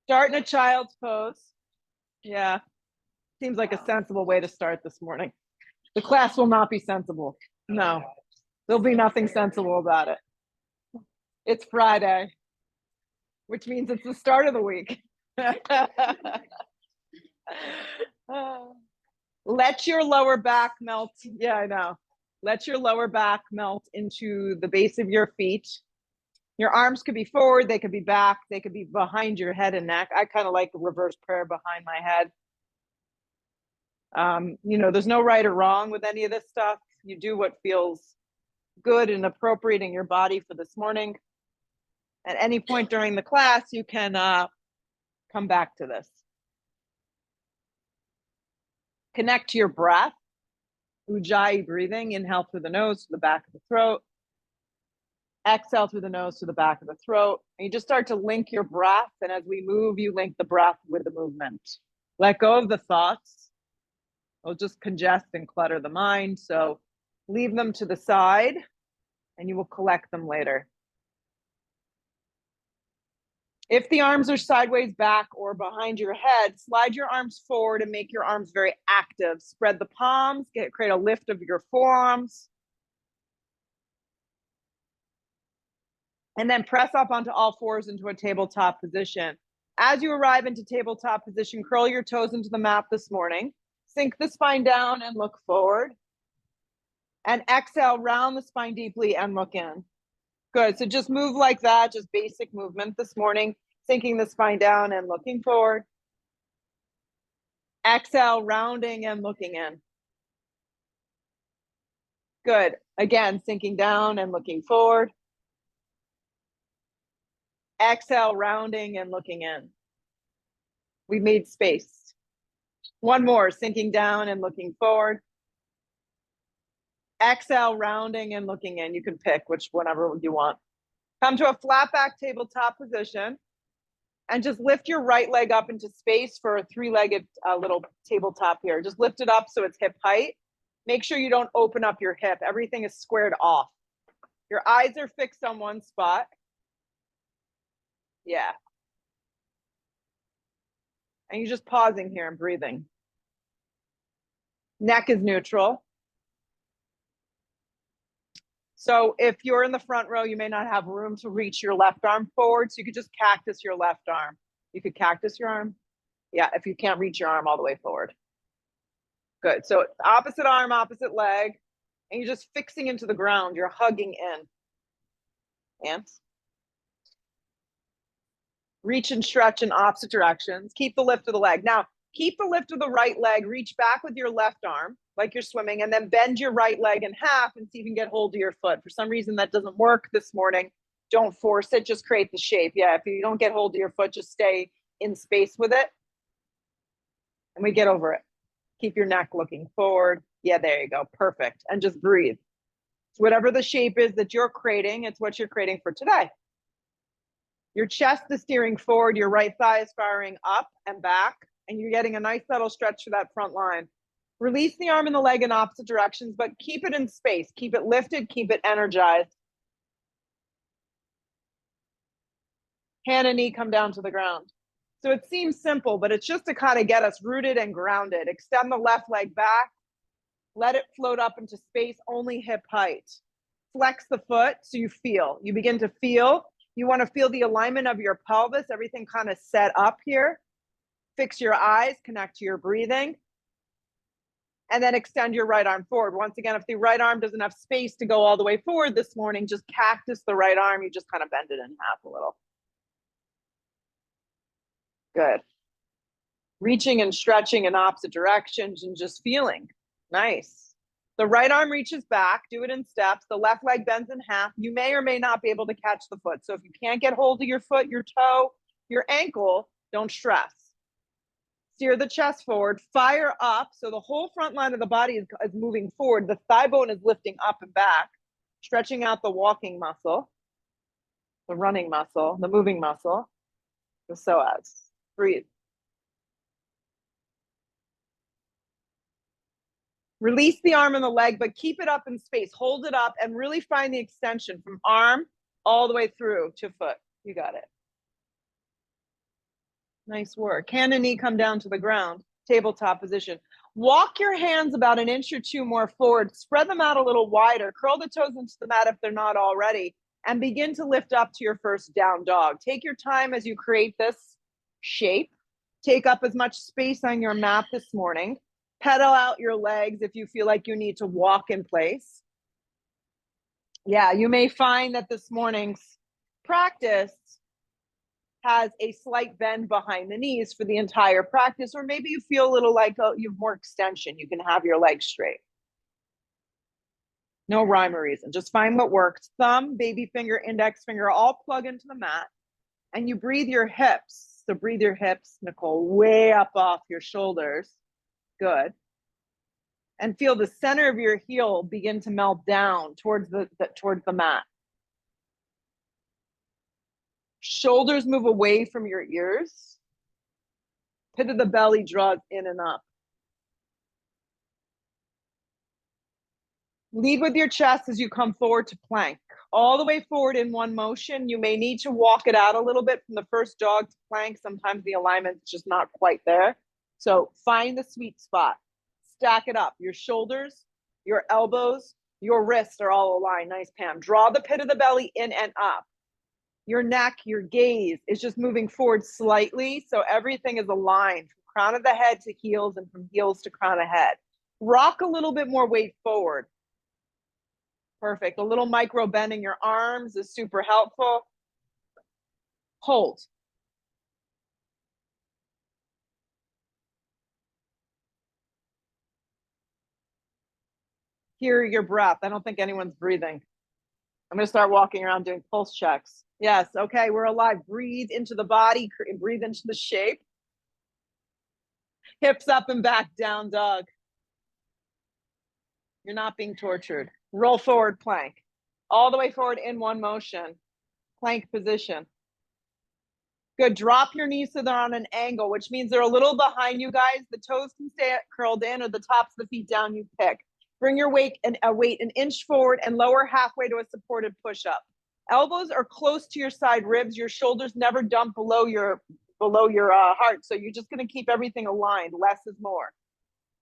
Start in a child's pose. Yeah. Seems like a sensible way to start this morning. The class will not be sensible. No, there'll be nothing sensible about it. It's Friday, which means it's the start of the week. Let your lower back melt. Yeah, I know. Let your lower back melt into the base of your feet. Your arms could be forward, they could be back, they could be behind your head and neck. I kind of like the reverse prayer behind my head. There's no right or wrong with any of this stuff. You do what feels good and appropriate in your body for this morning. At any point during the class, you can come back to this. Connect to your breath. Ujjayi breathing. Inhale through the nose to the back of the throat. Exhale through the nose to the back of the throat. And you just start to link your breath. And as we move, you link the breath with the movement. Let go of the thoughts. They'll just congest and clutter the mind. So leave them to the side and you will collect them later. If the arms are sideways back or behind your head, slide your arms forward and make your arms very active. Spread the palms, create a lift of your forearms. And then press up onto all fours into a tabletop position. As you arrive into tabletop position, curl your toes into the mat this morning. Sink the spine down and look forward. And exhale, round the spine deeply and look in. Good, so just move like that, just basic movement this morning, sinking the spine down and looking forward. Exhale, rounding and looking in. Good, again, sinking down and looking forward. Exhale, rounding and looking in. We made space. One more, sinking down and looking forward. Exhale, rounding and looking in. You can pick whatever you want. Come to a flat back tabletop position and just lift your right leg up into space for a three-legged little tabletop here. Just lift it up so it's hip height. Make sure you don't open up your hip. Everything is squared off. Your eyes are fixed on one spot. Yeah. And you're just pausing here and breathing. Neck is neutral. So if you're in the front row, you may not have room to reach your left arm forward. So you could just cactus your left arm. You could cactus your arm. Yeah, if you can't reach your arm all the way forward. Good. So opposite arm, opposite leg. And you're just fixing into the ground. You're hugging in. Ants. Reach and stretch in opposite directions. Keep the lift of the leg. Now, keep the lift of the right leg. Reach back with your left arm like you're swimming, and then bend your right leg in half and see if you can get hold of your foot. For some reason, that doesn't work this morning. Don't force it. Just create the shape. Yeah, if you don't get hold of your foot, just stay in space with it. And we get over it. Keep your neck looking forward. Yeah, there you go. Perfect. And just breathe. So whatever the shape is that you're creating, it's what you're creating for today. Your chest is steering forward. Your right thigh is firing up and back. And you're getting a nice subtle stretch for that front line. Release the arm and the leg in opposite directions, but keep it in space. Keep it lifted. Keep it energized. Hand and knee come down to the ground. So it seems simple, but it's just to kind of get us rooted and grounded. Extend the left leg back. Let it float up into space, only hip height. Flex the foot so you feel. You begin to feel. You want to feel the alignment of your pelvis, everything kind of set up here. Fix your eyes, connect to your breathing. And then extend your right arm forward. Once again, if the right arm doesn't have space to go all the way forward this morning, just cactus the right arm. You just kind of bend it in half a little. Good. Reaching and stretching in opposite directions and just feeling. Nice. The right arm reaches back. Do it in steps. The left leg bends in half. You may or may not be able to catch the foot. So if you can't get hold of your foot, your toe, your ankle, don't stress. Steer the chest forward, fire up. So the whole front line of the body is moving forward. The thigh bone is lifting up and back, stretching out the walking muscle, the running muscle, the moving muscle, the psoas. Breathe. Release the arm and the leg, but keep it up in space. Hold it up and really find the extension from arm all the way through to foot. You got it. Nice work. Hand and knee come down to the ground, tabletop position. Walk your hands about an inch or two more forward, spread them out a little wider, curl the toes into the mat if they're not already, and begin to lift up to your first down dog. Take your time as you create this shape. Take up as much space on your mat this morning. Pedal out your legs if you feel like you need to walk in place. Yeah, you may find that this morning's practice has a slight bend behind the knees for the entire practice, or maybe you feel a little like, oh, you have more extension. You can have your legs straight. No rhyme or reason. Just find what works. Thumb, baby finger, index finger, all plug into the mat, and you breathe your hips. So breathe your hips, Nicole, way up off your shoulders. Good. And feel the center of your heel begin to melt down towards the mat. Shoulders move away from your ears. Pit of the belly draws in and up. Lead with your chest as you come forward to plank. All the way forward in one motion. You may need to walk it out a little bit from the first dog to plank. Sometimes the alignment's just not quite there. So find the sweet spot. Stack it up. Your shoulders, your elbows, your wrists are all aligned. Nice, Pam. Draw the pit of the belly in and up. Your neck, your gaze is just moving forward slightly. So everything is aligned from crown of the head to heels and from heels to crown of head. Rock a little bit more weight forward. Perfect. A little micro bending your arms is super helpful. Hold. Hear your breath. I don't think anyone's breathing. I'm going to start walking around doing pulse checks. Yes. Okay. We're alive. Breathe into the body. Breathe into the shape. Hips up and back, down dog. You're not being tortured. Roll forward, plank. All the way forward in one motion. Plank position. Good. Drop your knees so they're on an angle, which means they're a little behind you guys. The toes can stay curled in or the tops of the feet down, you pick. Bring your weight an inch forward and lower halfway to a supported push-up. Elbows are close to your side ribs. Your shoulders never dump below your heart. So you're just going to keep everything aligned. Less is more.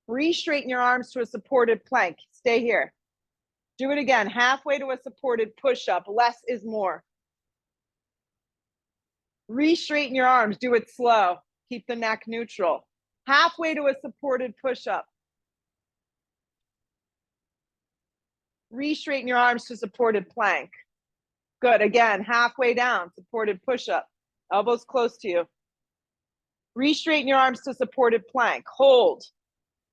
Re-straighten your arms to a supported plank. Stay here. Do it again. Halfway to a supported push-up. Less is more. Re-straighten your arms. Do it slow. Keep the neck neutral. Halfway to a supported push-up. Re-straighten your arms to supported plank. Good. Again, halfway down, supported push-up. Elbows close to you. Re-straighten your arms to supported plank. Hold.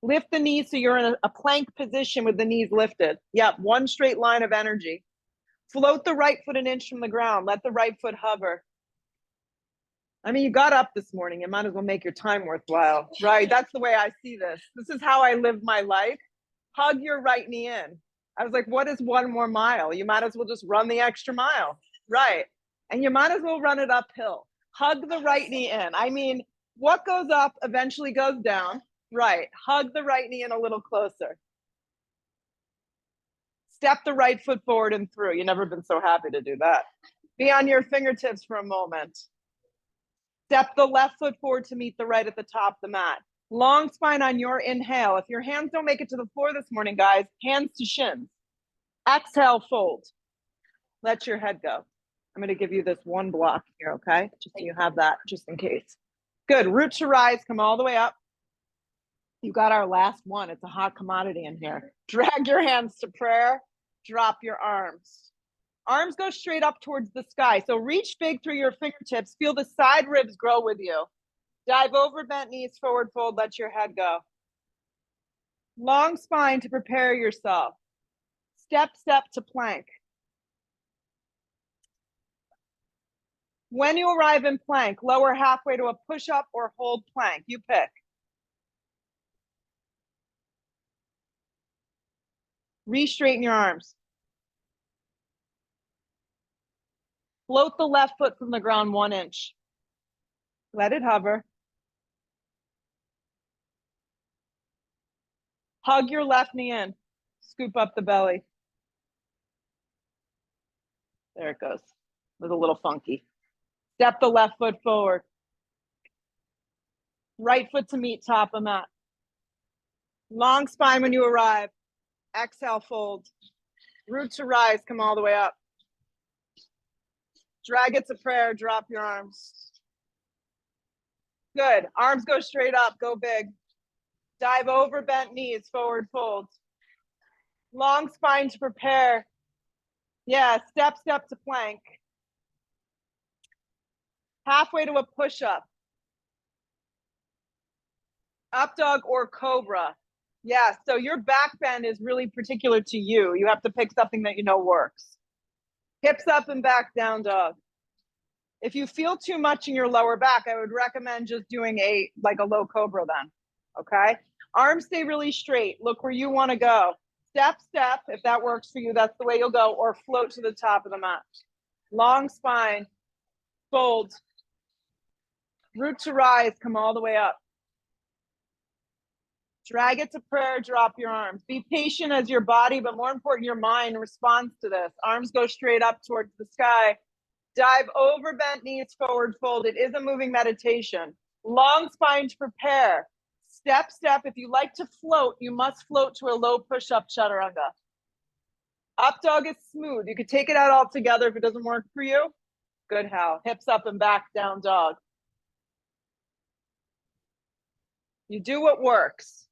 Lift the knees so you're in a plank position with the knees lifted. Yep, one straight line of energy. Float the right foot an inch from the ground. Let the right foot hover. I mean, you got up this morning. You might as well make your time worthwhile, right? That's the way I see this. This is how I live my life. Hug your right knee in. I was like, what is one more mile? You might as well just run the extra mile, right? And you might as well run it uphill. Hug the right knee in. I mean, what goes up eventually goes down, right? Hug the right knee in a little closer. Step the right foot forward and through. You've never been so happy to do that. Be on your fingertips for a moment. Step the left foot forward to meet the right at the top of the mat. Long spine on your inhale. If your hands don't make it to the floor this morning, guys, hands to shins. Exhale, fold. Let your head go. I'm going to give you this one block here, okay? Just so you have that, just in case. Good. Root to rise. Come all the way up. You got our last one. It's a hot commodity in here. Drag your hands to prayer. Drop your arms. Arms go straight up towards the sky. So reach big through your fingertips. Feel the side ribs grow with you. Dive over, bent knees, forward fold. Let your head go. Long spine to prepare yourself. Step to plank. When you arrive in plank, lower halfway to a push-up or hold plank. You pick. Re-straighten your arms. Float the left foot from the ground 1 inch. Let it hover. Hug your left knee in. Scoop up the belly. There it goes. It was a little funky. Step the left foot forward. Right foot to meet top of mat. Long spine when you arrive. Exhale, fold. Root to rise, come all the way up. Drag it to prayer, drop your arms. Good. Arms go straight up, go big. Dive over, bent knees, forward fold. Long spine to prepare. Yeah, step to plank. Halfway to a push-up. Up dog or cobra. Yeah, so your back bend is really particular to you. You have to pick something that you know works. Hips up and back, down dog. If you feel too much in your lower back, I would recommend just doing a low cobra then, okay? Arms stay really straight. Look where you want to go. Step, if that works for you, that's the way you'll go, or float to the top of the mat. Long spine, fold. Root to rise, come all the way up. Drag it to prayer, drop your arms. Be patient as your body, but more important, your mind responds to this. Arms go straight up towards the sky. Dive over, bent knees, forward fold. It is a moving meditation. Long spine to prepare. Step. If you like to float, you must float to a low push-up chaturanga. Up dog is smooth. You could take it out altogether if it doesn't work for you. Good, Hal. Hips up and back, down dog. You do what works.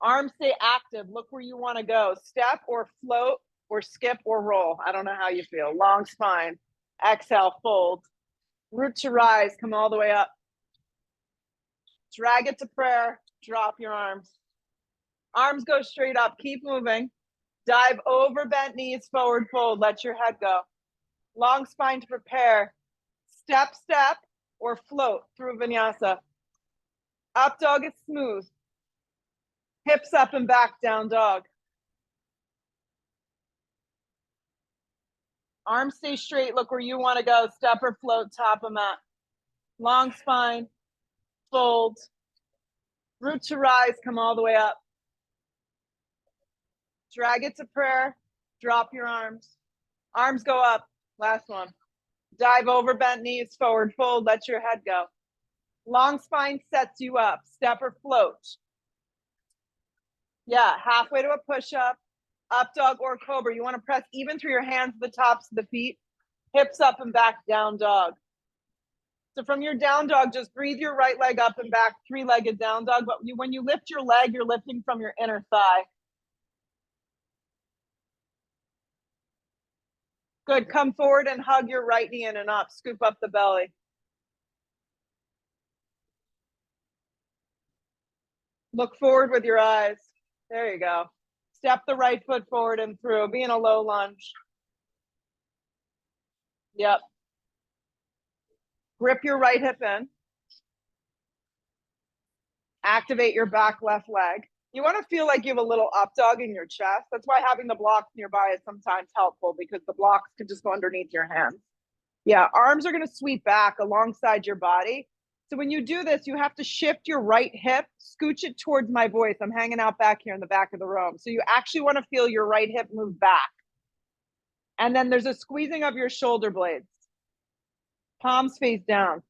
Arms stay active. Look where you want to go. Step or float or skip or roll. I don't know how you feel. Long spine. Exhale, fold. Root to rise. Come all the way up. Drag it to prayer. Drop your arms. Arms go straight up. Keep moving. Dive over, bent knees, forward fold. Let your head go. Long spine to prepare. Step or float through vinyasa. Up dog is smooth. Hips up and back, down dog. Arms stay straight. Look where you want to go. Step or float, top of mat. Long spine, fold. Root to rise, come all the way up. Drag it to prayer. Drop your arms. Arms go up. Last one. Dive over, bent knees, forward fold. Let your head go. Long spine sets you up. Step or float. Yeah, halfway to a push-up. Up dog or cobra. You want to press even through your hands to the tops of the feet. Hips up and back, down dog. So from your down dog, just breathe your right leg up and back, three-legged down dog. But when you lift your leg, you're lifting from your inner thigh. Good. Come forward and hug your right knee in and up. Scoop up the belly. Look forward with your eyes. There you go. Step the right foot forward and through. Be in a low lunge. Yep. Grip your right hip in. Activate your back left leg. You want to feel like you have a little up dog in your chest. That's why having the blocks nearby is sometimes helpful, because the blocks can just go underneath your hands. Yeah, arms are going to sweep back alongside your body. So when you do this, you have to shift your right hip, scooch it towards my voice. I'm hanging out back here in the back of the room. So you actually want to feel your right hip move back. And then there's a squeezing of your shoulder blades. Palms face down.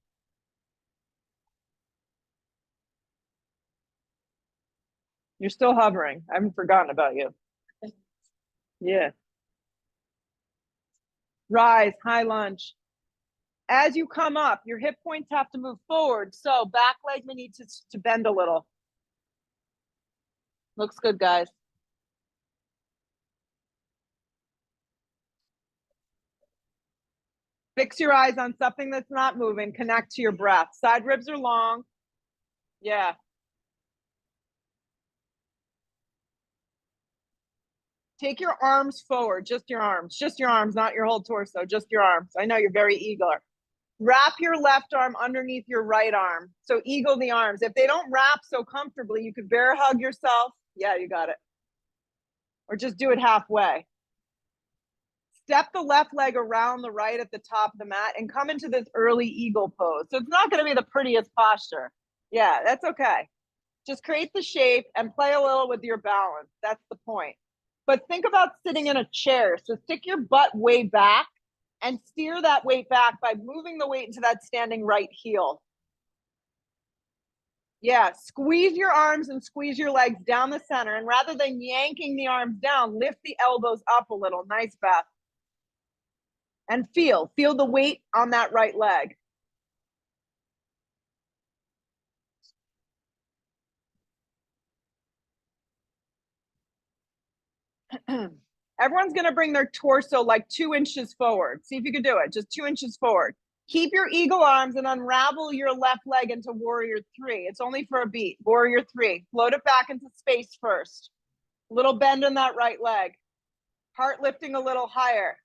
You're still hovering. I haven't forgotten about you. Yeah. Rise, high lunge. As you come up, your hip points have to move forward. So back leg may need to bend a little. Looks good, guys. Fix your eyes on something that's not moving. Connect to your breath. Side ribs are long. Yeah. Take your arms forward, just your arms, not your whole torso, just your arms. I know you're very eager. Wrap your left arm underneath your right arm. So eagle the arms. If they don't wrap so comfortably, you could bear hug yourself. Yeah, you got it. Or just do it halfway. Step the left leg around the right at the top of the mat and come into this early eagle pose. So it's not going to be the prettiest posture. Yeah, that's okay. Just create the shape and play a little with your balance. That's the point. But think about sitting in a chair. So stick your butt way back and steer that weight back by moving the weight into that standing right heel. Yeah, squeeze your arms and squeeze your legs down the center. And rather than yanking the arms down, lift the elbows up a little. Nice, Beth. And feel the weight on that right leg. Everyone's going to bring their torso like 2 inches forward. See if you can do it. Just 2 inches forward. Keep your eagle arms and unravel your left leg into warrior three. It's only for a beat. Warrior three. Float it back into space first. Little bend in that right leg. Heart lifting a little higher.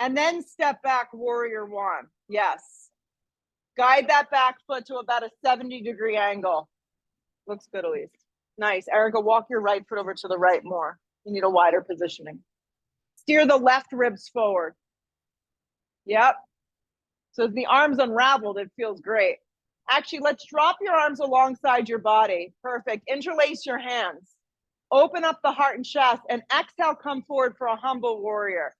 And then step back, warrior one. Yes. Guide that back foot to about a 70-degree angle. Looks good, Elise. Nice. Erica, walk your right foot over to the right more. You need a wider positioning. Steer the left ribs forward. Yep. So as the arms unraveled, it feels great. Actually, let's drop your arms alongside your body. Perfect. Interlace your hands. Open up the heart and chest, and exhale, come forward for a humble warrior.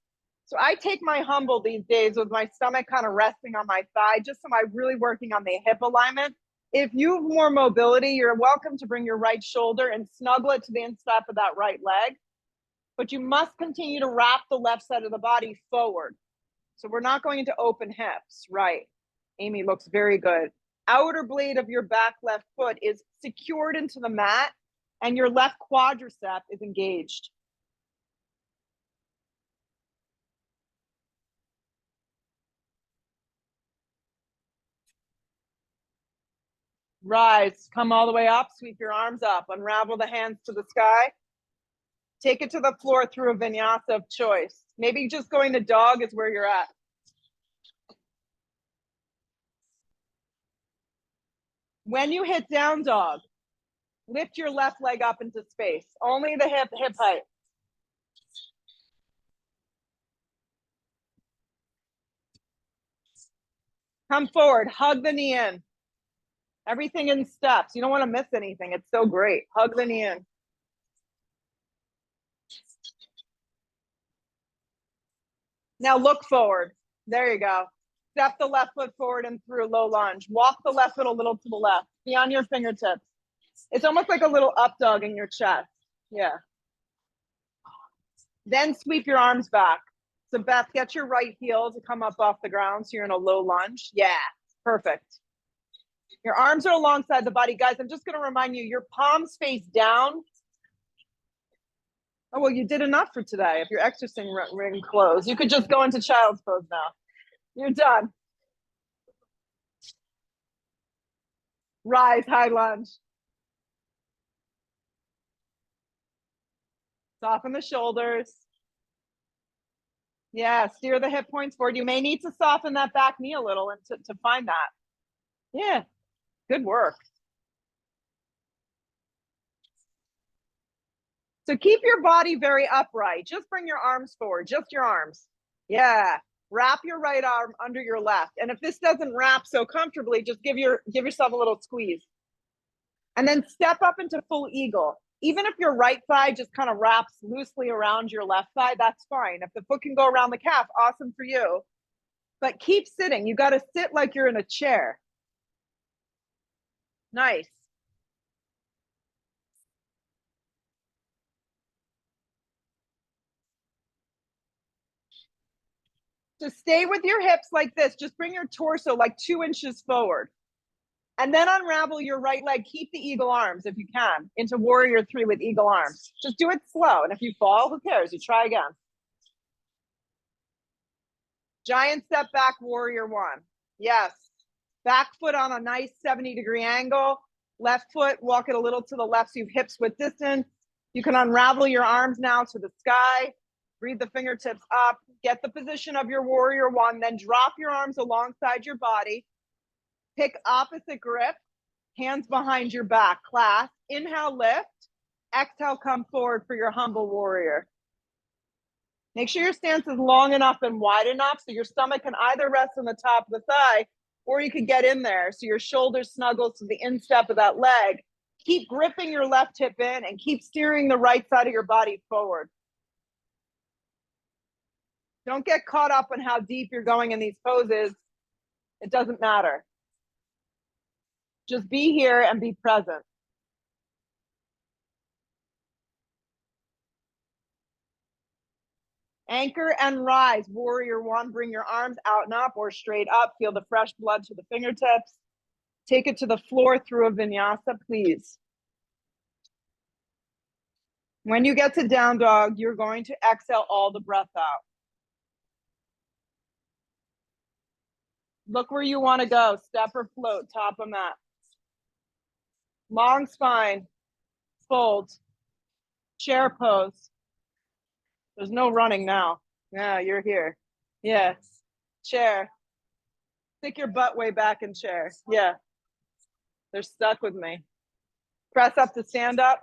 So I take my humble these days with my stomach kind of resting on my thigh, just so I'm really working on the hip alignment. If you have more mobility, you're welcome to bring your right shoulder and snuggle it to the instep of that right leg. But you must continue to wrap the left side of the body forward. So we're not going into open hips, right? Amy looks very good. Outer blade of your back left foot is secured into the mat, and your left quadricep is engaged. Rise, come all the way up, sweep your arms up, unravel the hands to the sky. Take it to the floor through a vinyasa of choice. Maybe just going to dog is where you're at. When you hit down dog, lift your left leg up into space. Only the hip height. Come forward, hug the knee in. Everything in steps. You don't want to miss anything. It's so great. Hug the knee in. Now look forward. There you go. Step the left foot forward and through low lunge. Walk the left foot a little to the left. Be on your fingertips. It's almost like a little up dog in your chest. Yeah. Then sweep your arms back. So Beth, get your right heel to come up off the ground so you're in a low lunge. Yeah, perfect. Your arms are alongside the body. Guys, I'm just going to remind you, your palms face down. Oh, well, you did enough for today. If your exercising ring closed, you could just go into child's pose now. You're done. Rise, high lunge. Soften the shoulders. Yeah, steer the hip points forward. You may need to soften that back knee a little and to find that. Yeah, good work. So keep your body very upright. Just bring your arms forward, just your arms. Yeah. Wrap your right arm under your left. And if this doesn't wrap so comfortably, just give yourself a little squeeze. And then step up into full eagle. Even if your right thigh just kind of wraps loosely around your left thigh, that's fine. If the foot can go around the calf, awesome for you. But keep sitting. You got to sit like you're in a chair. Nice. So stay with your hips like this. Just bring your torso like 2 inches forward. And then unravel your right leg. Keep the eagle arms if you can into warrior three with eagle arms. Just do it slow. And if you fall, who cares? You try again. Giant step back, warrior one. Yes. Back foot on a nice 70-degree angle. Left foot, walk it a little to the left so you have hips width distance. You can unravel your arms now to the sky. Breathe the fingertips up. Get the position of your warrior one. Then drop your arms alongside your body. Pick opposite grip. Hands behind your back. Clasp. Inhale, lift. Exhale, come forward for your humble warrior. Make sure your stance is long enough and wide enough so your stomach can either rest on the top of the thigh or you can get in there so your shoulders snuggle to the instep of that leg. Keep gripping your left hip in and keep steering the right side of your body forward. Don't get caught up on how deep you're going in these poses. It doesn't matter. Just be here and be present. Anchor and rise, warrior one. Bring your arms out and up or straight up. Feel the fresh blood to the fingertips. Take it to the floor through a vinyasa, please. When you get to down dog, you're going to exhale all the breath out. Look where you want to go. Step or float, top of mat. Long spine, fold, chair pose. There's no running now. Yeah, you're here. Yes. Chair. Stick your butt way back in chair. Yeah. They're stuck with me. Press up to stand up.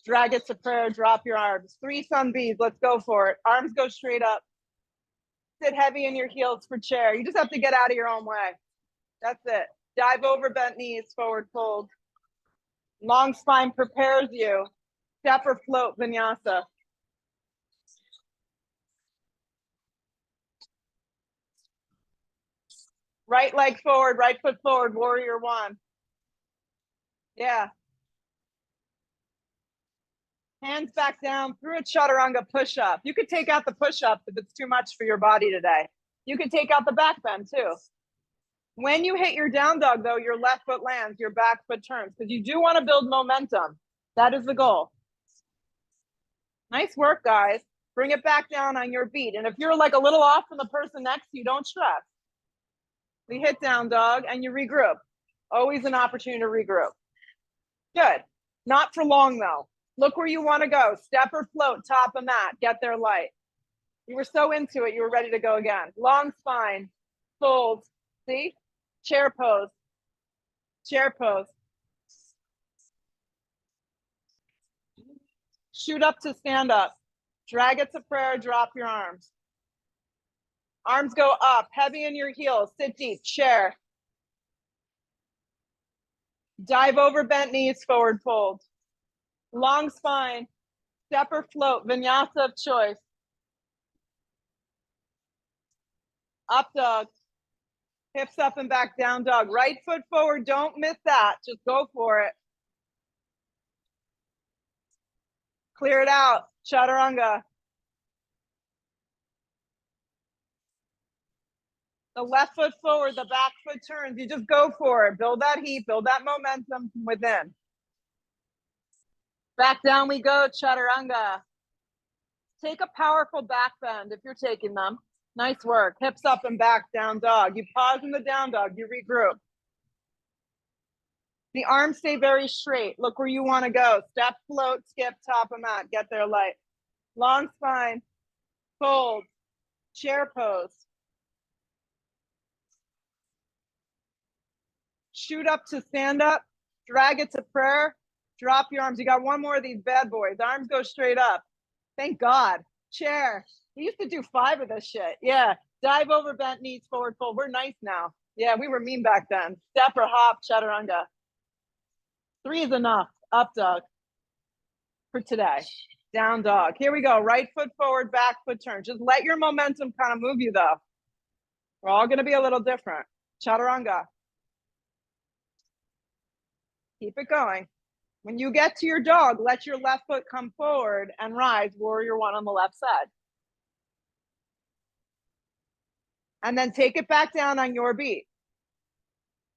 Drag it to prayer. Drop your arms. 3 sun bees. Let's go for it. Arms go straight up. Sit heavy in your heels for chair. You just have to get out of your own way. That's it. Dive over, bent knees, forward fold. Long spine prepares you. Step or float, vinyasa. Right leg forward, right foot forward, warrior one. Yeah. Hands back down through a chaturanga push-up. You could take out the push-up if it's too much for your body today. You could take out the back bend too. When you hit your down dog, though, your left foot lands, your back foot turns, because you do want to build momentum. That is the goal. Nice work, guys. Bring it back down on your beat. And if you're like a little off from the person next to you, don't stress. We hit down dog and you regroup. Always an opportunity to regroup. Good. Not for long, though. Look where you want to go. Step or float, top of mat. Get there light. You were so into it, you were ready to go again. Long spine, fold. See? Chair pose. Chair pose. Shoot up to stand up. Drag it to prayer, drop your arms. Arms go up, heavy in your heels. Sit deep, chair. Dive over, bent knees, forward fold. Long spine, step or float, vinyasa of choice. Up dog. Hips up and back, down dog. Right foot forward, don't miss that. Just go for it. Clear it out, chaturanga. The left foot forward, the back foot turns. You just go for it. Build that heat, build that momentum from within. Back down we go, chaturanga. Take a powerful back bend if you're taking them. Nice work. Hips up and back, down dog. You pause in the down dog, you regroup. The arms stay very straight. Look where you want to go. Step, float, skip, top of mat. Get there light. Long spine, fold, chair pose. Shoot up to stand up. Drag it to prayer. Drop your arms. You got one more of these bad boys. Arms go straight up. Thank God. Chair. We used to do 5 of this shit. Yeah. Dive over, bent knees, forward fold. We're nice now. Yeah, we were mean back then. Step or hop, chaturanga. 3 is enough. Up dog for today. Down dog. Here we go. Right foot forward, back foot turn. Just let your momentum kind of move you, though. We're all going to be a little different. Chaturanga. Keep it going. When you get to your dog, let your left foot come forward and rise, warrior one on the left side. And then take it back down on your beat.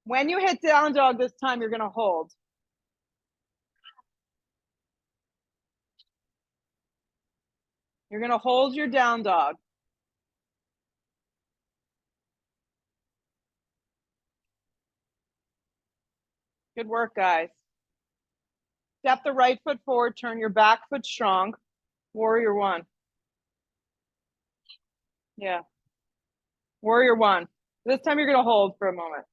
When you hit down dog this time, you're going to hold. You're going to hold your down dog. Good work, guys. Step the right foot forward, turn your back foot strong. Warrior one. Yeah. Warrior one. This time you're going to hold for a moment.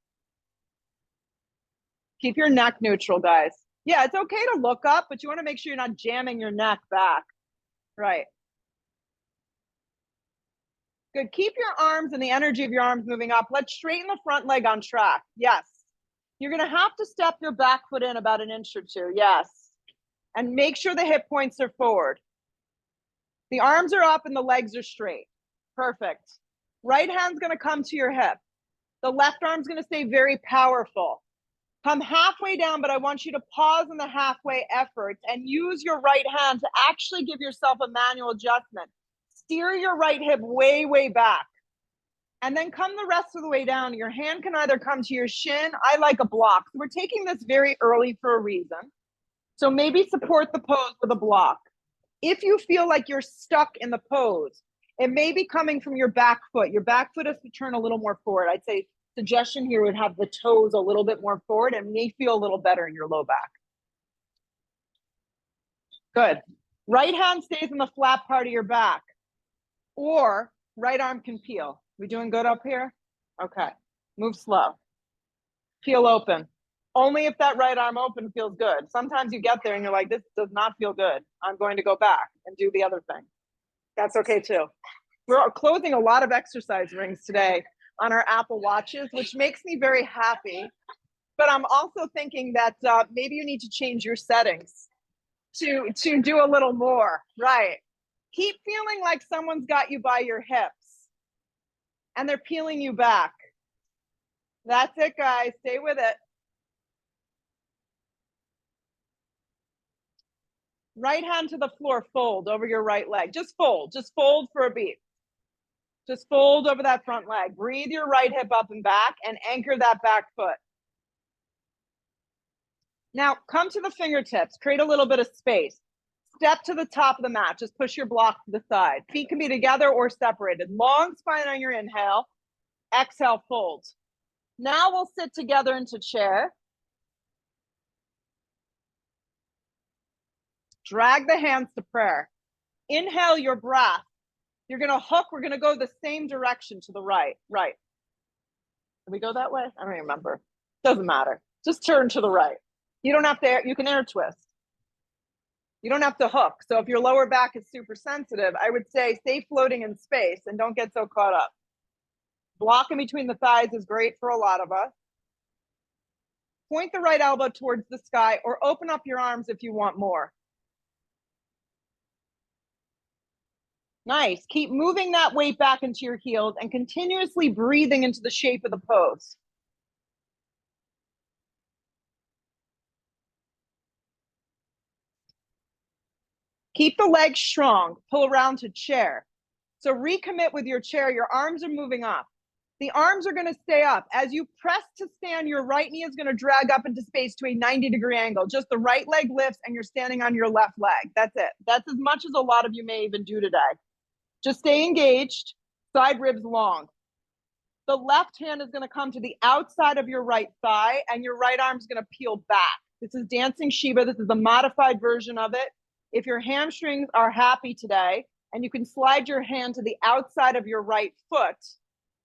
Keep your neck neutral, guys. Yeah, it's okay to look up, but you want to make sure you're not jamming your neck back. Right. Good. Keep your arms and the energy of your arms moving up. Let's straighten the front leg on track. Yes. You're going to have to step your back foot in about an inch or two. Yes. And make sure the hip points are forward. The arms are up and the legs are straight. Perfect. Right hand's going to come to your hip. The left arm's going to stay very powerful. Come halfway down, but I want you to pause in the halfway efforts and use your right hand to actually give yourself a manual adjustment. Steer your right hip way, way back. And then come the rest of the way down. Your hand can either come to your shin. I like a block. So we're taking this very early for a reason. So maybe support the pose with a block. If you feel like you're stuck in the pose, it may be coming from your back foot. Your back foot has to turn a little more forward. I'd say suggestion here would have the toes a little bit more forward and may feel a little better in your low back. Good. Right hand stays in the flat part of your back, or right arm can peel. We doing good up here? Okay. Move slow. Peel open. Only if that right arm open feels good. Sometimes you get there and you're like, this does not feel good. I'm going to go back and do the other thing. That's okay too. We're closing a lot of exercise rings today on our Apple Watches, which makes me very happy. But I'm also thinking that maybe you need to change your settings to do a little more, right? Keep feeling like someone's got you by your hips and they're peeling you back. That's it, guys. Stay with it. Right hand to the floor, fold over your right leg. Just fold for a beat. Just fold over that front leg. Breathe your right hip up and back and anchor that back foot. Now come to the fingertips, create a little bit of space. Step to the top of the mat, just push your block to the side. Feet can be together or separated. Long spine on your inhale, exhale, fold. Now we'll sit together into chair. Drag the hands to prayer. Inhale your breath. You're gonna hook, we're gonna go the same direction to the right. Right. Did we go that way? I don't remember. Doesn't matter. Just turn to the right. You don't have to, you can air twist. You don't have to hook. So if your lower back is super sensitive, I would say stay floating in space and don't get so caught up. Block in between the thighs is great for a lot of us. Point the right elbow towards the sky or open up your arms if you want more. Nice. Keep moving that weight back into your heels and continuously breathing into the shape of the pose. Keep the legs strong. Pull around to chair. So recommit with your chair. Your arms are moving up. The arms are going to stay up. As you press to stand, your right knee is going to drag up into space to a 90-degree angle. Just the right leg lifts and you're standing on your left leg. That's it. That's as much as a lot of you may even do today. Just stay engaged, side ribs long. The left hand is going to come to the outside of your right thigh and your right arm is going to peel back. This is dancing Shiva. This is a modified version of it. If your hamstrings are happy today and you can slide your hand to the outside of your right foot,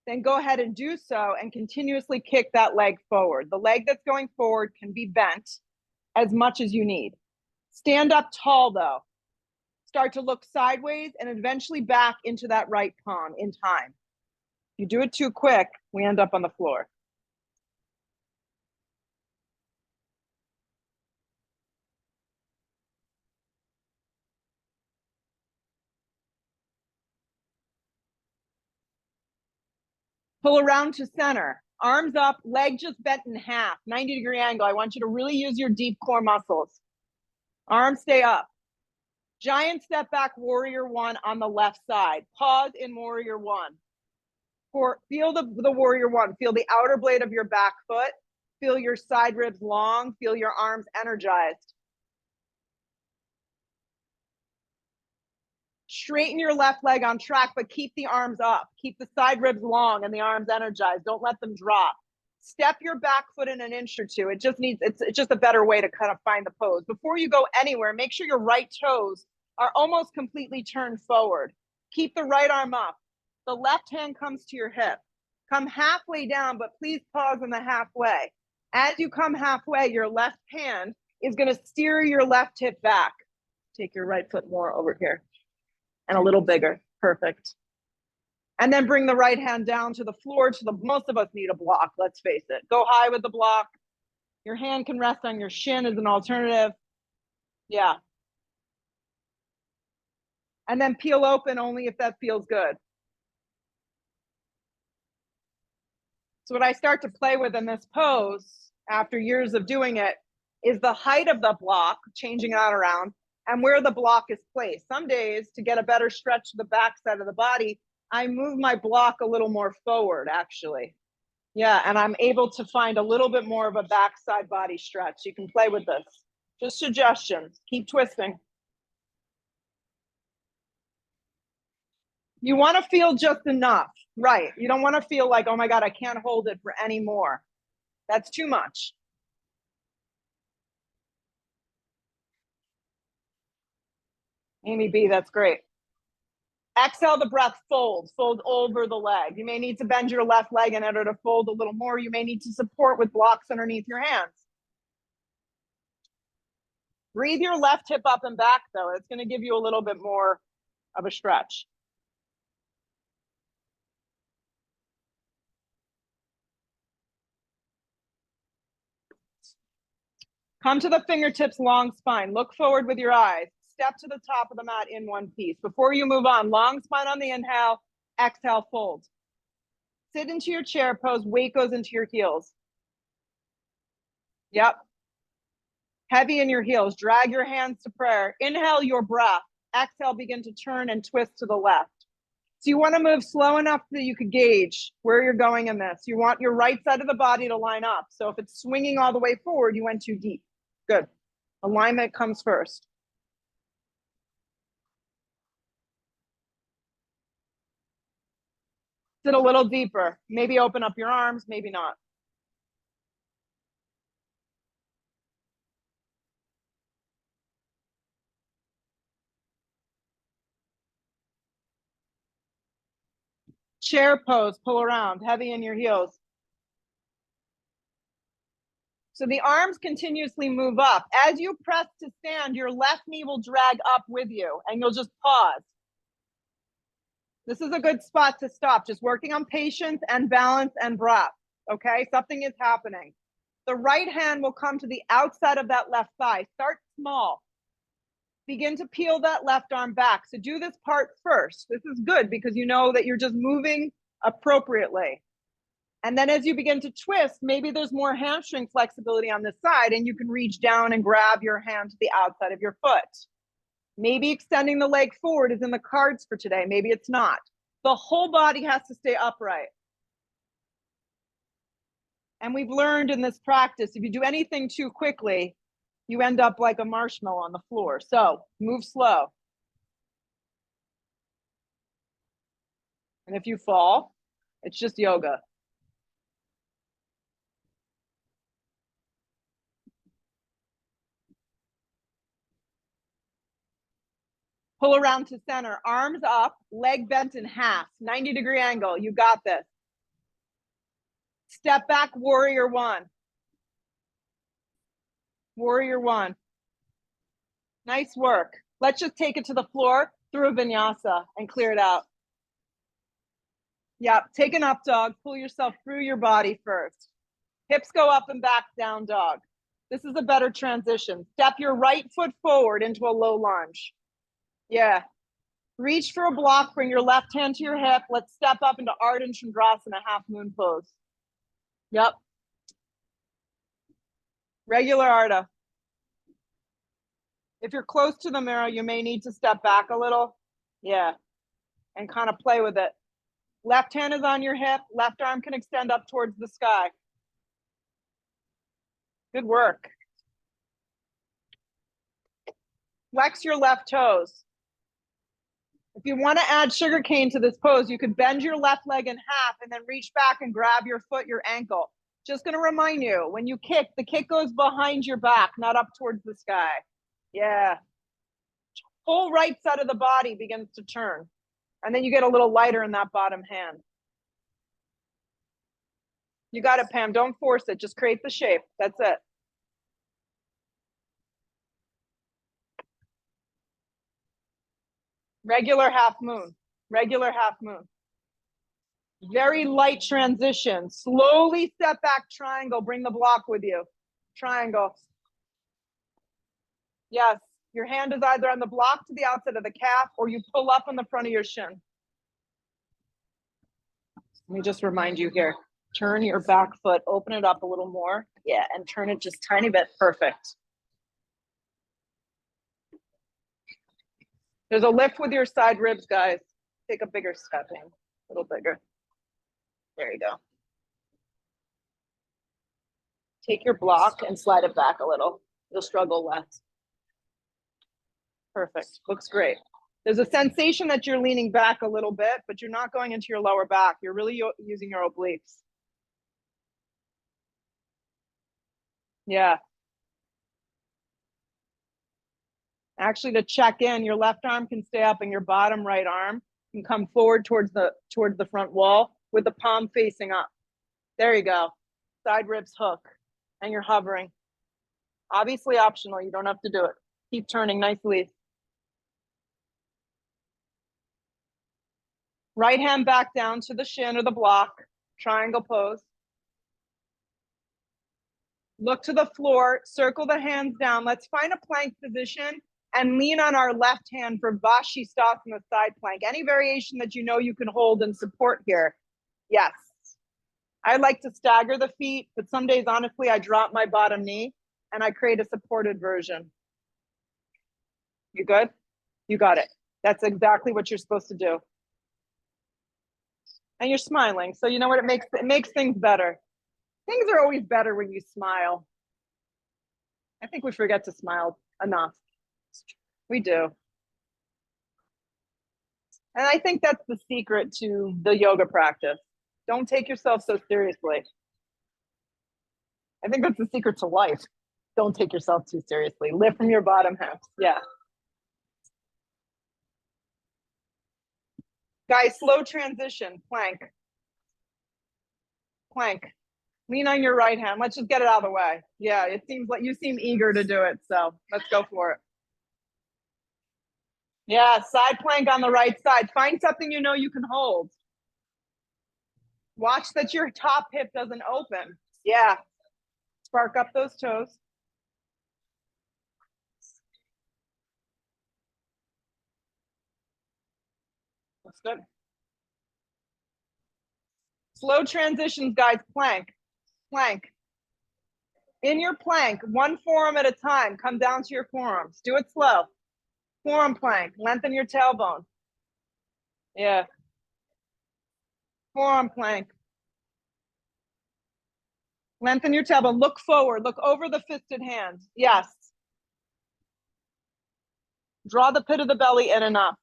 then go ahead and do so and continuously kick that leg forward. The leg that's going forward can be bent as much as you need. Stand up tall though. Start to look sideways and eventually back into that right palm in time. If you do it too quick, we end up on the floor. Pull around to center. Arms up, leg just bent in half, 90-degree angle. I want you to really use your deep core muscles. Arms stay up. Giant step back, warrior one on the left side. Pause in warrior one. Feel the warrior one. Feel the outer blade of your back foot. Feel your side ribs long. Feel your arms energized. Straighten your left leg on track, but keep the arms up. Keep the side ribs long and the arms energized. Don't let them drop. Step your back foot in an inch or two. It just needs, it's just a better way to kind of find the pose. Before you go anywhere, make sure your right toes are almost completely turned forward. Keep the right arm up. The left hand comes to your hip. Come halfway down, but please pause in the halfway. As you come halfway, your left hand is going to steer your left hip back. Take your right foot more over here. And a little bigger. Perfect. And then bring the right hand down to the floor. Most of us need a block, let's face it. Go high with the block. Your hand can rest on your shin as an alternative. Yeah. And then peel open only if that feels good. So what I start to play with in this pose after years of doing it, is the height of the block, changing that around, and where the block is placed. Some days, to get a better stretch to the back side of the body, I move my block a little more forward, actually. Yeah, and I'm able to find a little bit more of a backside body stretch. You can play with this. Just suggestions. Keep twisting. You want to feel just enough, right? You don't want to feel like, oh my God, I can't hold it for any more. That's too much. Amy B, that's great. Exhale the breath, fold over the leg. You may need to bend your left leg in order to fold a little more. You may need to support with blocks underneath your hands. Breathe your left hip up and back, though. It's going to give you a little bit more of a stretch. Come to the fingertips, long spine. Look forward with your eyes. Step to the top of the mat in one piece. Before you move on, long spine on the inhale, exhale, fold. Sit into your chair pose, weight goes into your heels. Yep. Heavy in your heels, drag your hands to prayer. Inhale your breath. Exhale, begin to turn and twist to the left. So you want to move slow enough that you could gauge where you're going in this. You want your right side of the body to line up. So if it's swinging all the way forward, you went too deep. Good. Alignment comes first. Sit a little deeper. Maybe open up your arms, maybe not. Chair pose, pull around, heavy in your heels. So the arms continuously move up. As you press to stand, your left knee will drag up with you, and you'll just pause. This is a good spot to stop, just working on patience and balance and breath, okay? Something is happening. The right hand will come to the outside of that left thigh. Start small. Begin to peel that left arm back. So do this part first. This is good because you know that you're just moving appropriately. And then as you begin to twist, maybe there's more hamstring flexibility on this side, and you can reach down and grab your hand to the outside of your foot. Maybe extending the leg forward is in the cards for today. Maybe it's not. The whole body has to stay upright. And we've learned in this practice, if you do anything too quickly, you end up like a marshmallow on the floor. So move slow. And if you fall, it's just yoga. Pull around to center, arms up, leg bent in half, 90-degree angle. You got this. Step back, warrior one. Warrior one. Nice work. Let's just take it to the floor through a vinyasa and clear it out. Yep, take an up dog. Pull yourself through your body first. Hips go up and back, down dog. This is a better transition. Step your right foot forward into a low lunge. Yeah. Reach for a block, bring your left hand to your hip. Let's step up into Ardha Chandrasana, half moon pose. Yep. Regular Ardha. If you're close to the mirror, you may need to step back a little. Yeah. And kind of play with it. Left hand is on your hip. Left arm can extend up towards the sky. Good work. Flex your left toes. If you want to add sugar cane to this pose, you could bend your left leg in half and then reach back and grab your foot, your ankle. Just going to remind you, when you kick, the kick goes behind your back, not up towards the sky. Yeah. Whole right side of the body begins to turn. And then you get a little lighter in that bottom hand. You got it, Pam. Don't force it. Just create the shape. That's it. Regular half moon. Regular half moon. Very light transition. Slowly step back, triangle. Bring the block with you. Triangle. Yes. Your hand is either on the block to the outside of the calf or you pull up on the front of your shin. Let me just remind you here. Turn your back foot, open it up a little more. Yeah, and turn it just tiny bit. Perfect. There's a lift with your side ribs, guys. Take a bigger step in, a little bigger. There you go. Take your block and slide it back a little. You'll struggle less. Perfect. Looks great. There's a sensation that you're leaning back a little bit, but you're not going into your lower back. You're really using your obliques. Yeah. Actually, to check in, your left arm can stay up and your bottom right arm can come forward towards the front wall with the palm facing up. There you go. Side ribs hook. And you're hovering. Obviously optional. You don't have to do it. Keep turning nicely. Right hand back down to the shin or the block. Triangle pose. Look to the floor. Circle the hands down. Let's find a plank position and lean on our left hand for Vashisthasana side plank. Any variation that you know you can hold and support here. Yes. I like to stagger the feet, but some days, honestly, I drop my bottom knee and I create a supported version. You good? You got it. That's exactly what you're supposed to do. And you're smiling, so you know what, it makes things better. Things are always better when you smile. I think we forget to smile enough. We do. And I think that's the secret to the yoga practice. Don't take yourself so seriously. I think that's the secret to life. Don't take yourself too seriously. Lift from your bottom hips. Yeah. Guys, slow transition. Plank. Plank. Lean on your right hand. Let's just get it out of the way. Yeah, it seems like you seem eager to do it. So let's go for it. Yeah, side plank on the right side. Find something you know you can hold. Watch that your top hip doesn't open. Yeah. Spark up those toes. That's good. Slow transitions, guys. Plank. Plank. In your plank, one forearm at a time. Come down to your forearms. Do it slow. Forearm plank. Lengthen your tailbone. Yeah. Forearm plank. Lengthen your tailbone. Look forward. Look over the fisted hands. Yes. Draw the pit of the belly in and up.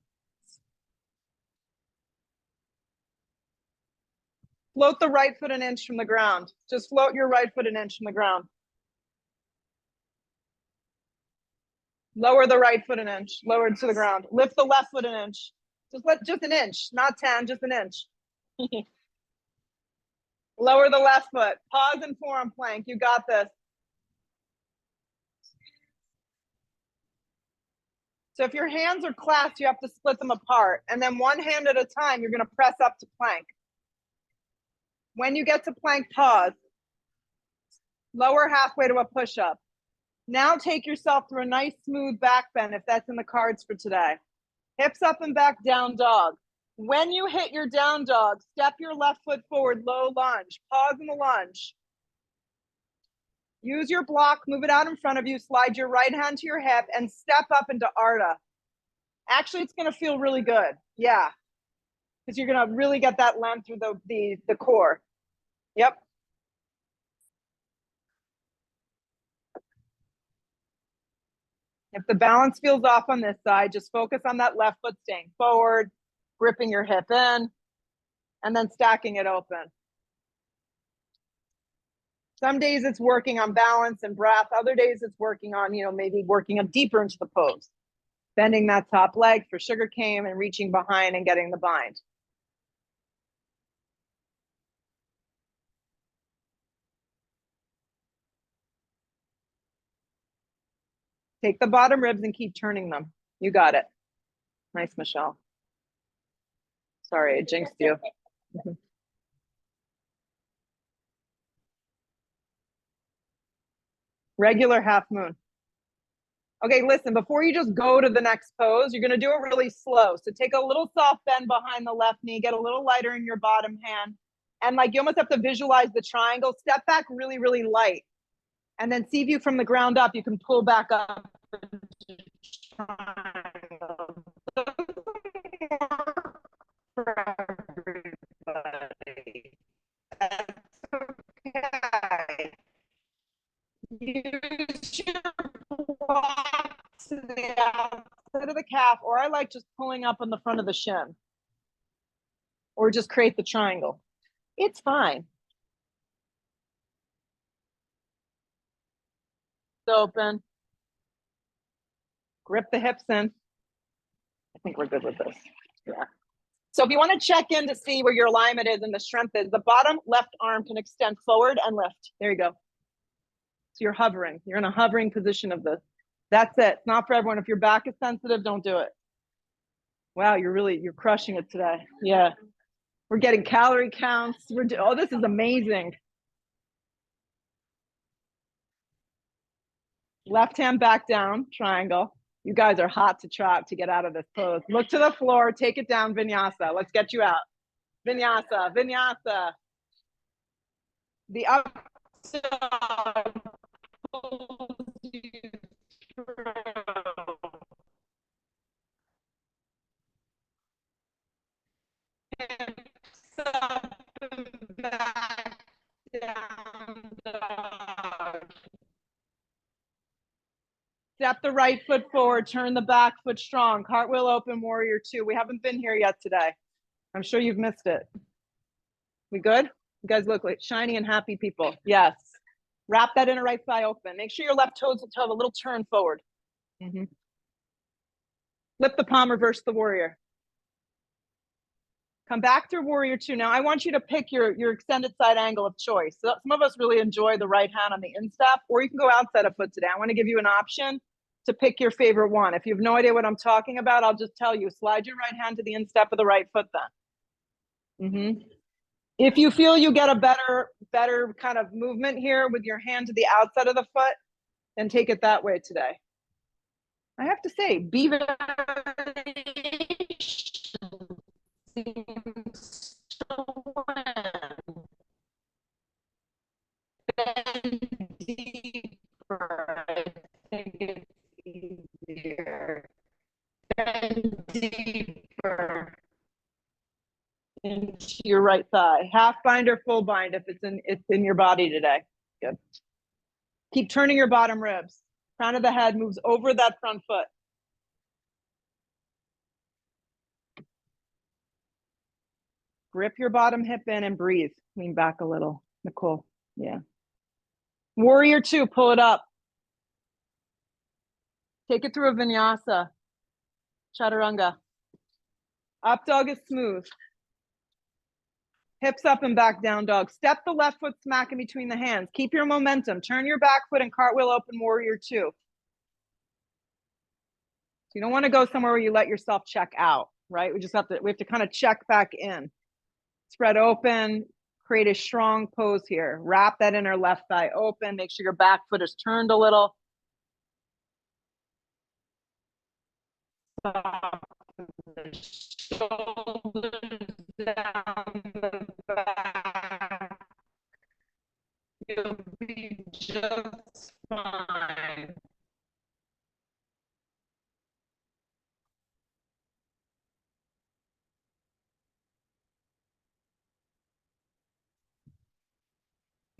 Float the right foot an inch from the ground. Just float your right foot an inch from the ground. Lower the right foot an inch. Lower it to the ground. Lift the left foot an inch. Just an inch, not 10, just an inch. Lower the left foot. Pause and forearm plank. You got this. So if your hands are clasped, you have to split them apart. And then one hand at a time, you're going to press up to plank. When you get to plank, pause. Lower halfway to a push-up. Now take yourself through a nice smooth back bend if that's in the cards for today. Hips up and back, down dog. When you hit your down dog, step your left foot forward, low lunge. Pause in the lunge. Use your block, move it out in front of you, slide your right hand to your hip, and step up into Ardha. Actually, it's going to feel really good. Yeah. Because you're going to really get that length through the core. Yep. If the balance feels off on this side, just focus on that left foot staying forward, gripping your hip in, and then stacking it open. Some days it's working on balance and breath. Other days it's working on, maybe working up deeper into the pose. Bending that top leg for sugar cane and reaching behind and getting the bind. Take the bottom ribs and keep turning them. You got it. Nice, Michelle. Sorry, I jinxed you. Regular half moon. Okay, listen, before you just go to the next pose, you're going to do it really slow. So take a little soft bend behind the left knee, get a little lighter in your bottom hand, And like you almost have to visualize the triangle. Step back really, really light. And then see if you from the ground up, you can pull back up. For everybody. That's okay. Use your block to the outside of the calf, or I like just pulling up on the front of the shin. Or just create the triangle. It's fine. It's open. Grip the hips in. I think we're good with this. Yeah. So if you want to check in to see where your alignment is and the strength is, the bottom left arm can extend forward and lift. There you go. So you're hovering. You're in a hovering position of this. That's it. It's not for everyone. If your back is sensitive, don't do it. Wow, you're crushing it today. Yeah. We're getting calorie counts. Oh, this is amazing. Left hand back down, triangle. You guys are hot to trot to get out of this pose. Look to the floor, take it down, vinyasa. Let's get you out. Vinyasa, vinyasa. The upside pulls you through. Hips up and back, down dog. Step the right foot forward, turn the back foot strong. Cartwheel open, warrior two. We haven't been here yet today. I'm sure you've missed it. We good? You guys look like shiny and happy people. Yes. Wrap that inner right thigh open. Make sure your left toes will have a little turn forward. Mm-hmm. Flip the palm, reverse the warrior. Come back to warrior two. Now I want you to pick your extended side angle of choice. So some of us really enjoy the right hand on the instep, or you can go outside a foot today. I want to give you an option to pick your favorite one. If you have no idea what I'm talking about, I'll just tell you, slide your right hand to the instep of the right foot then. Mm-hmm. If you feel you get a better kind of movement here with your hand to the outside of the foot, then take it that way today. I have to say, be very seems to win. Bend deeper. I think it's easier. Bend deeper into your right thigh. Half bind or full bind if it's in your body today. Good. Keep turning your bottom ribs. Crown of the head moves over that front foot. Grip your bottom hip in and breathe. Lean back a little, Nicole. Yeah. Warrior two, pull it up. Take it through a vinyasa. Chaturanga. Up dog is smooth. Hips up and back down dog. Step the left foot smack in between the hands. Keep your momentum. Turn your back foot and cartwheel open, warrior two. So you don't want to go somewhere where you let yourself check out, right? We have to kind of check back in. Spread open, create a strong pose here. Wrap that inner left thigh open. Make sure your back foot is turned a little. Stop the shoulders down the back. You'll be just fine.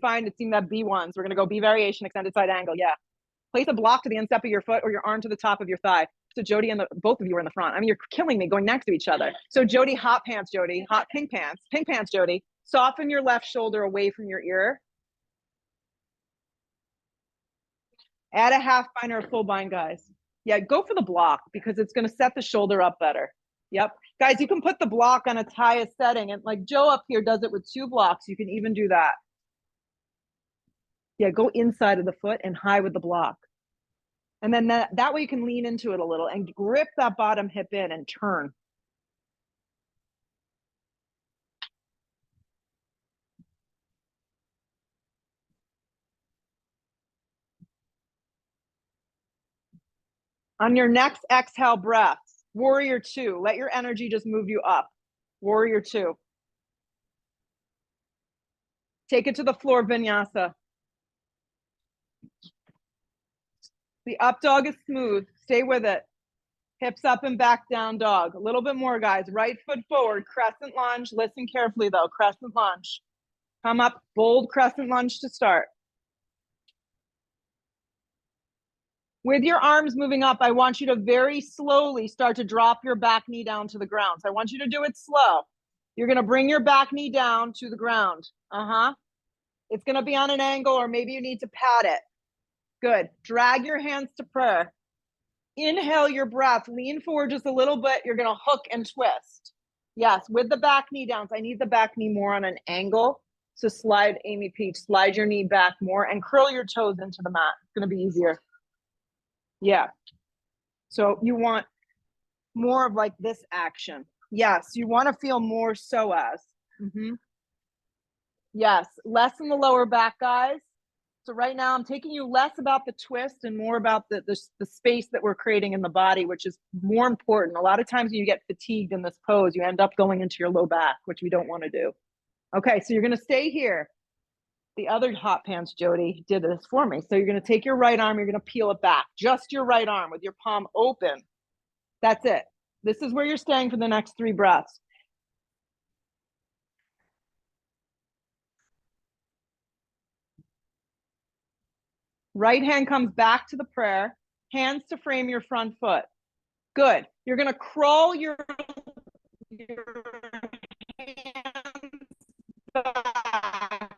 Fine, it's in that B ones. We're gonna go B variation, extended side angle. Yeah. Place a block to the instep of your foot or your arm to the top of your thigh. So Jody and both of you are in the front. I mean, you're killing me going next to each other. So Jody, hot pants, Jody, hot pink pants, Jody. Soften your left shoulder away from your ear. Add a half bind or a full bind, guys. Yeah, go for the block because it's going to set the shoulder up better. Yep. Guys, you can put the block on its highest setting. And like Joe up here does it with 2 blocks. You can even do that. Yeah, go inside of the foot and high with the block. And then that way you can lean into it a little and grip that bottom hip in and turn. On your next exhale breath, warrior two, let your energy just move you up. Warrior two. Take it to the floor, vinyasa. The up dog is smooth. Stay with it. Hips up and back, down dog. A little bit more, guys. Right foot forward, crescent lunge. Listen carefully, though. Crescent lunge. Come up, bold crescent lunge to start. With your arms moving up, I want you to very slowly start to drop your back knee down to the ground. So I want you to do it slow. You're going to bring your back knee down to the ground. It's going to be on an angle, or maybe you need to pat it. Good. Drag your hands to prayer. Inhale your breath. Lean forward just a little bit. You're going to hook and twist. Yes, with the back knee down. So I need the back knee more on an angle. So slide, Amy Peach, slide your knee back more and curl your toes into the mat. It's going to be easier. Yeah. So you want more of like this action. Yes, you want to feel more psoas. Yes, less in the lower back, guys. So right now I'm taking you less about the twist and more about the space that we're creating in the body, which is more important. A lot of times when you get fatigued in this pose, you end up going into your low back, which we don't want to do. Okay, so you're going to stay here. The other hot pants Jody did this for me. So you're going to take your right arm, you're going to peel it back. Just your right arm with your palm open. That's it. This is where you're staying for the next 3 breaths. Right hand comes back to the prayer. Hands to frame your front foot. Good. You're going to crawl your hands back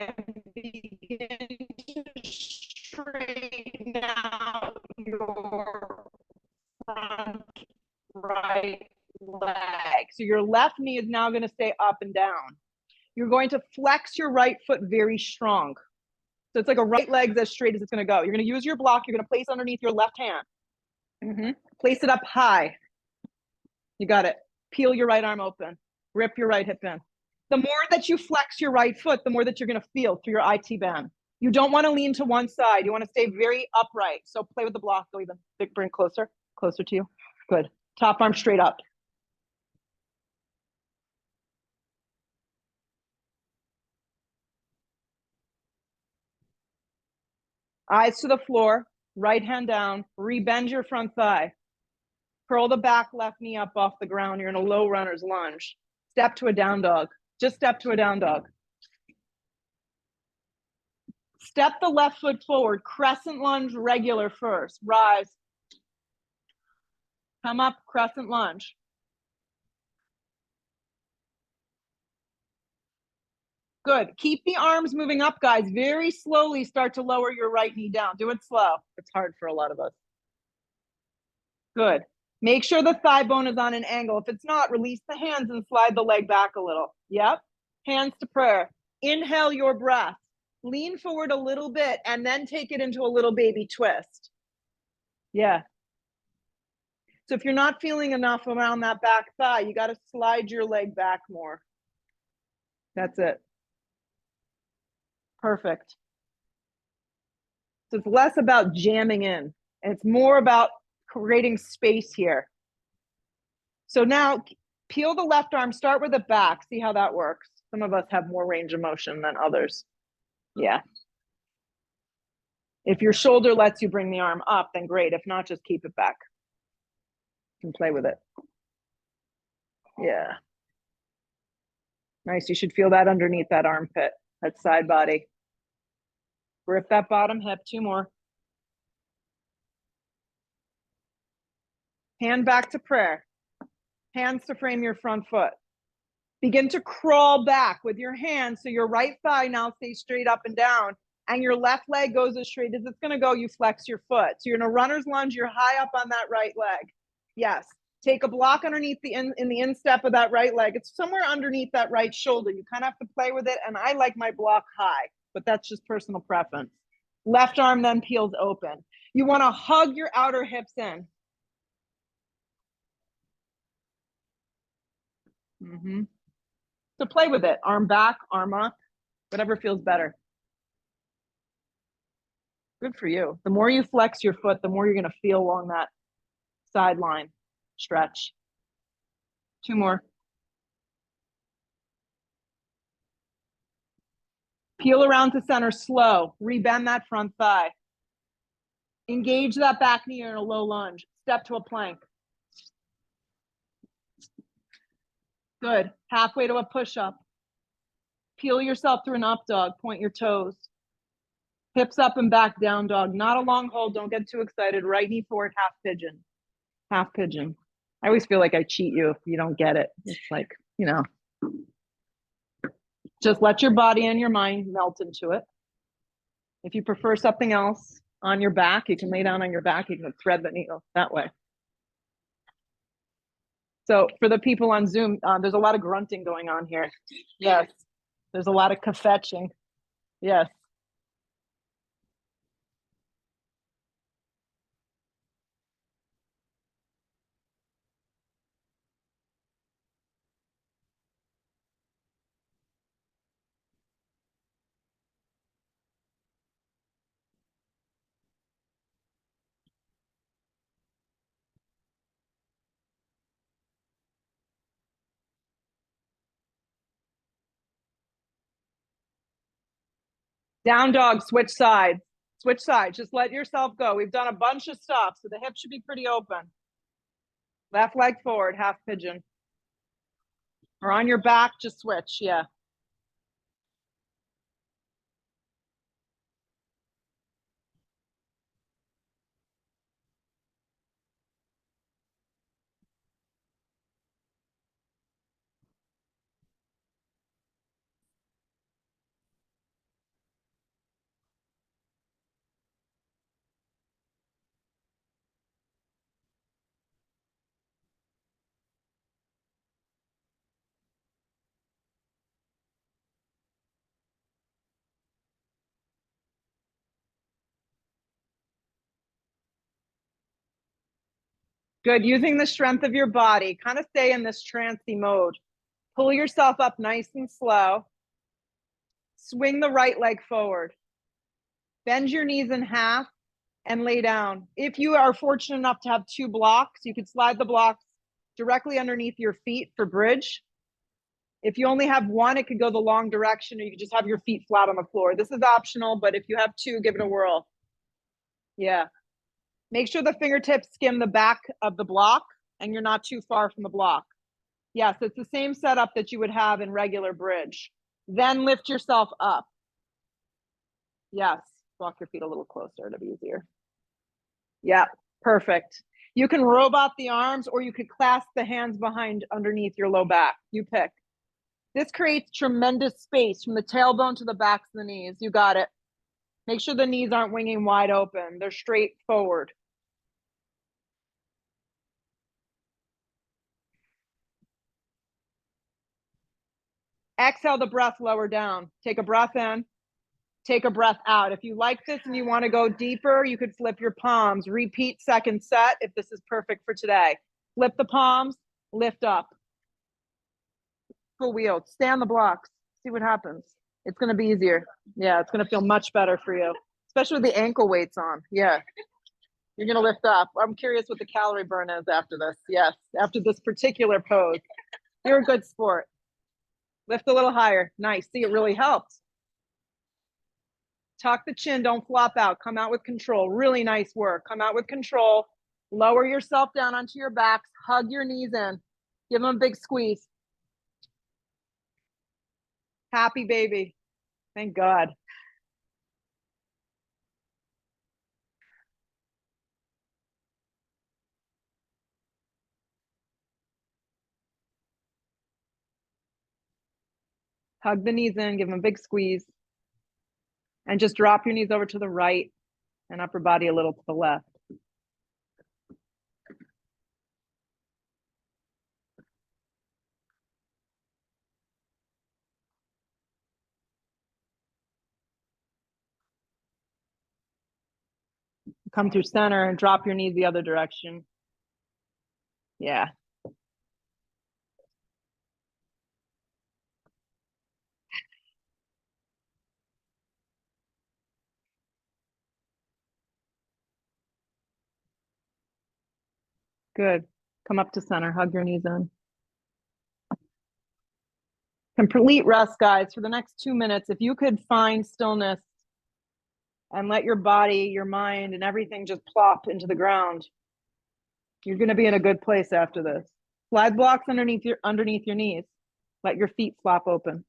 and begin to straighten out your front right leg. So your left knee is now going to stay up and down. You're going to flex your right foot very strong. So it's like a right leg as straight as it's going to go. You're going to use your block. You're going to place underneath your left hand. Place it up high. You got it. Peel your right arm open. Rip your right hip in. The more that you flex your right foot, the more that you're going to feel through your IT band. You don't want to lean to one side. You want to stay very upright. So play with the block. Go even. Bring closer to you. Good. Top arm straight up. Eyes to the floor. Right hand down. Rebend your front thigh. Curl the back left knee up off the ground. You're in a low runner's lunge. Step to a down dog. Just step to a down dog. Step the left foot forward. Crescent lunge, regular first. Rise. Come up, crescent lunge. Good. Keep the arms moving up, guys. Very slowly start to lower your right knee down. Do it slow. It's hard for a lot of us. Good. Make sure the thigh bone is on an angle. If it's not, release the hands and slide the leg back a little. Yep. Hands to prayer. Inhale your breath. Lean forward a little bit and then take it into a little baby twist. Yeah. So if you're not feeling enough around that back thigh, you got to slide your leg back more. That's it. Perfect. So it's less about jamming in, and it's more about creating space here. So now peel the left arm, start with the back, see how that works. Some of us have more range of motion than others. Yeah. If your shoulder lets you bring the arm up, then great. If not, just keep it back. You can play with it. Yeah. Nice. You should feel that underneath that armpit, that side body. Grip that bottom hip. 2 more. Hand back to prayer. Hands to frame your front foot. Begin to crawl back with your hands so your right thigh now stays straight up and down, and your left leg goes as straight as it's going to go. You flex your foot. So you're in a runner's lunge. You're high up on that right leg. Yes. Take a block underneath in the instep of that right leg. It's somewhere underneath that right shoulder. You kind of have to play with it, and I like my block high, but that's just personal preference. Left arm then peels open. You want to hug your outer hips in. So play with it. Arm back, arm up, whatever feels better. Good for you. The more you flex your foot, the more you're going to feel along that sideline stretch. 2 more. Peel around to center, slow. Rebend that front thigh. Engage that back knee in a low lunge. Step to a plank. Good. Halfway to a push-up. Peel yourself through an up dog. Point your toes. Hips up and back, down dog. Not a long hold. Don't get too excited. Right knee forward, half pigeon. Half pigeon. I always feel like I cheat you if you don't get it. It's like, you know, just let your body and your mind melt into it. If you prefer something else on your back, you can lay down on your back. You can thread the needle that way. So for the people on Zoom, there's a lot of grunting going on here. Yes. There's a lot of kvetching. Yes. Down dog, switch sides. Switch sides. Just let yourself go. We've done a bunch of stuff, so the hips should be pretty open. Left leg forward, half pigeon. Or on your back, just switch. Yeah. Good. Using the strength of your body. Kind of stay in this trancy mode. Pull yourself up nice and slow. Swing the right leg forward. Bend your knees in half and lay down. If you are fortunate enough to have two blocks, you could slide the blocks directly underneath your feet for bridge. If you only have one, it could go the long direction, or you could just have your feet flat on the floor. This is optional, but if you have two, give it a whirl. Yeah. Make sure the fingertips skim the back of the block and you're not too far from the block. Yes, it's the same setup that you would have in regular bridge. Then lift yourself up. Yes, walk your feet a little closer to be easier. Yeah, perfect. You can robot the arms or you could clasp the hands behind underneath your low back. You pick. This creates tremendous space from the tailbone to the backs of the knees. You got it. Make sure the knees aren't winging wide open. They're straight forward. Exhale the breath lower down. Take a breath in. Take a breath out. If you like this and you want to go deeper, you could flip your palms. Repeat second set if this is perfect for today. Flip the palms, lift up. Full wheel. Stay on the blocks. See what happens. It's going to be easier. Yeah, it's going to feel much better for you, especially with the ankle weights on. Yeah. You're going to lift up. I'm curious what the calorie burn is after this. Yes, after this particular pose. You're a good sport. Lift a little higher. Nice. See, it really helps. Tuck the chin. Don't flop out. Come out with control. Really nice work. Come out with control. Lower yourself down onto your backs. Hug your knees in. Give them a big squeeze. Happy baby. Thank God. Hug the knees in. Give them a big squeeze. And just drop your knees over to the right and upper body a little to the left. Come through center and drop your knees the other direction. Yeah. Good. Come up to center. Hug your knees in. Complete rest, guys, for the next 2 minutes. If you could find stillness and let your body, your mind, and everything just plop into the ground, you're going to be in a good place after this. Slide blocks underneath your knees. Let your feet flop open.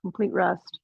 Complete rest.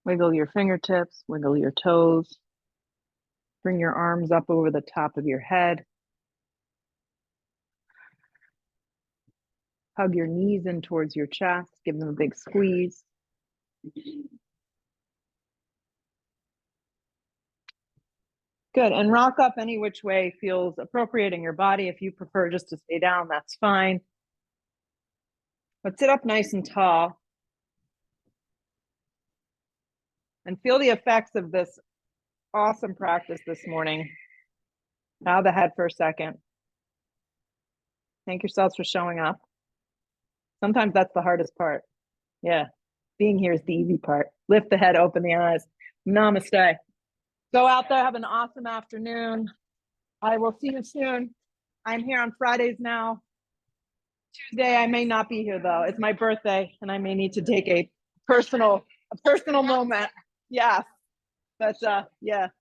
Wiggle your fingertips, wiggle your toes. Bring your arms up over the top of your head. Hug your knees in towards your chest. Give them a big squeeze. Good. And rock up any which way feels appropriate in your body. If you prefer just to stay down, that's fine. But sit up nice and tall. And feel the effects of this awesome practice this morning. Bow the head for a second. Thank yourselves for showing up. Sometimes that's the hardest part. Yeah. Being here is the easy part. Lift the head, open the eyes. Namaste. Go out there, have an awesome afternoon. I will see you soon. I'm here on Fridays now. Tuesday, I may not be here though. It's my birthday and I may need to take a personal moment. Yeah. But yeah.